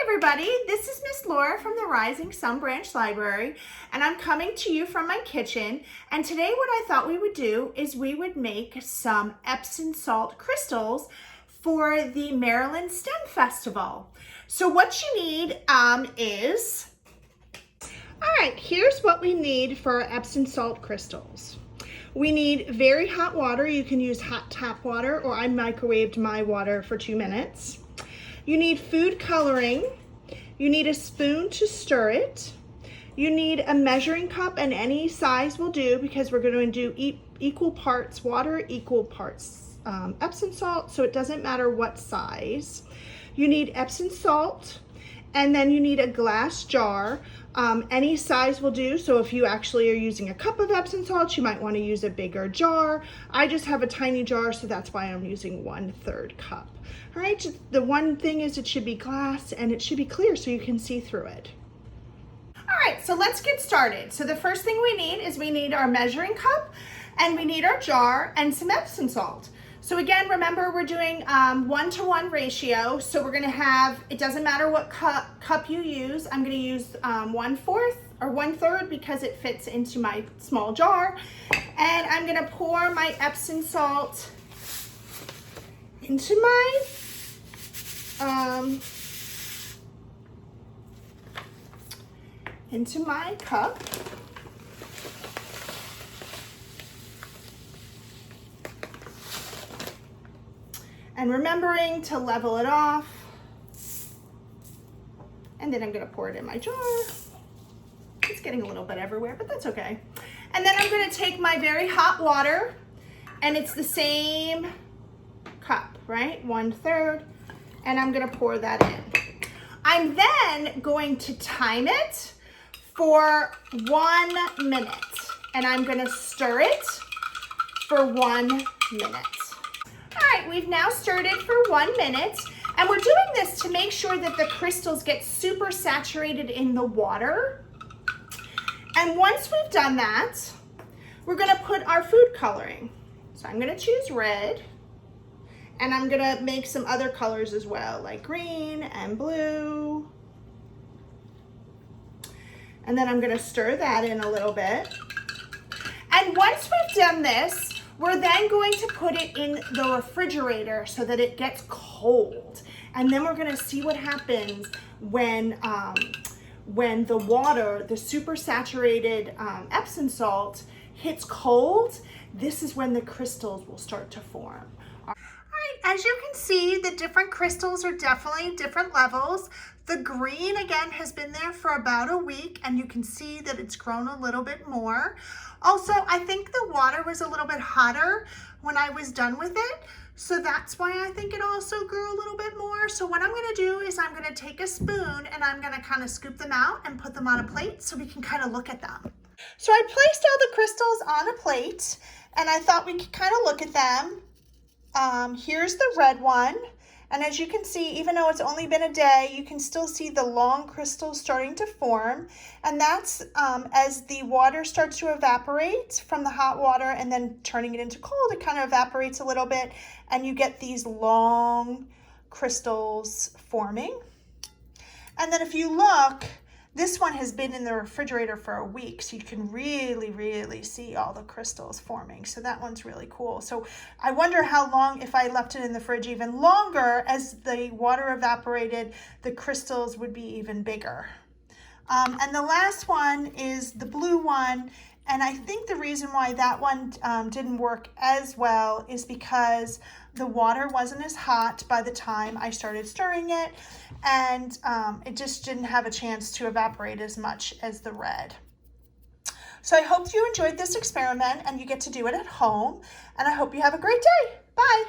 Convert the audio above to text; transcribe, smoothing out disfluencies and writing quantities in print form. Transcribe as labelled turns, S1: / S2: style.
S1: everybody, this is Miss Laura from the Rising Sun Branch Library, and I'm coming to you from my kitchen. And today what I thought we would do is we would make some Epsom salt crystals for the Maryland STEM Festival. So what you need is, all right, here's what we need for our Epsom salt crystals. We need very hot water. You can use hot tap water, or I microwaved my water for 2 minutes. You need food coloring. You need a spoon to stir it. You need a measuring cup, and any size will do because we're going to do equal parts water, equal parts Epsom salt, so it doesn't matter what size. You need Epsom salt, and then you need a glass jar. Any size will do, so if you actually are using a cup of Epsom salt, you might want to use a bigger jar. I just have a tiny jar, so that's why I'm using 1/3 cup. All right, the one thing is it should be glass and it should be clear so you can see through it. All right, so let's get started. So the first thing we need is we need our measuring cup, and we need our jar and some Epsom salt. So again, remember we're doing 1-to-1 ratio. So we're gonna have, it doesn't matter what cup you use. I'm gonna use 1/4 or 1/3 because it fits into my small jar. And I'm gonna pour my Epsom salt into my cup. And remembering to level it off. And then I'm gonna pour it in my jar. It's getting a little bit everywhere, but that's okay. And then I'm gonna take my very hot water, and it's the same cup, right? 1/3, and I'm gonna pour that in. I'm then going to time it for 1 minute, and I'm gonna stir it for 1 minute. All right, we've now stirred it for 1 minute, and we're doing this to make sure that the crystals get super saturated in the water. And once we've done that, we're gonna put our food coloring. So I'm gonna choose red, and I'm gonna make some other colors as well, like green and blue. And then I'm gonna stir that in a little bit. And once we've done this, we're then going to put it in the refrigerator so that it gets cold. And then we're gonna see what happens when the water, the super saturated Epsom salt hits cold. This is when the crystals will start to form. As you can see, the different crystals are definitely different levels. The green, again, has been there for about a week, and you can see that it's grown a little bit more. Also, I think the water was a little bit hotter when I was done with it, so that's why I think it also grew a little bit more. So what I'm gonna do is I'm gonna take a spoon, and I'm gonna kind of scoop them out and put them on a plate so we can kind of look at them. So I placed all the crystals on a plate, and I thought we could kind of look at them. Here's the red one, and as you can see, even though it's only been a day, you can still see the long crystals starting to form, and that's as the water starts to evaporate from the hot water and then turning it into cold, it kind of evaporates a little bit, and you get these long crystals forming. And then if you look, this one has been in the refrigerator for a week, so you can really see all the crystals forming. So that one's really cool. So I wonder how long, if I left it in the fridge even longer, as the water evaporated, the crystals would be even bigger. And the last one is the blue one. And I think the reason why that one didn't work as well is because the water wasn't as hot by the time I started stirring it, and it just didn't have a chance to evaporate as much as the red. So I hope you enjoyed this experiment and you get to do it at home, and I hope you have a great day. Bye.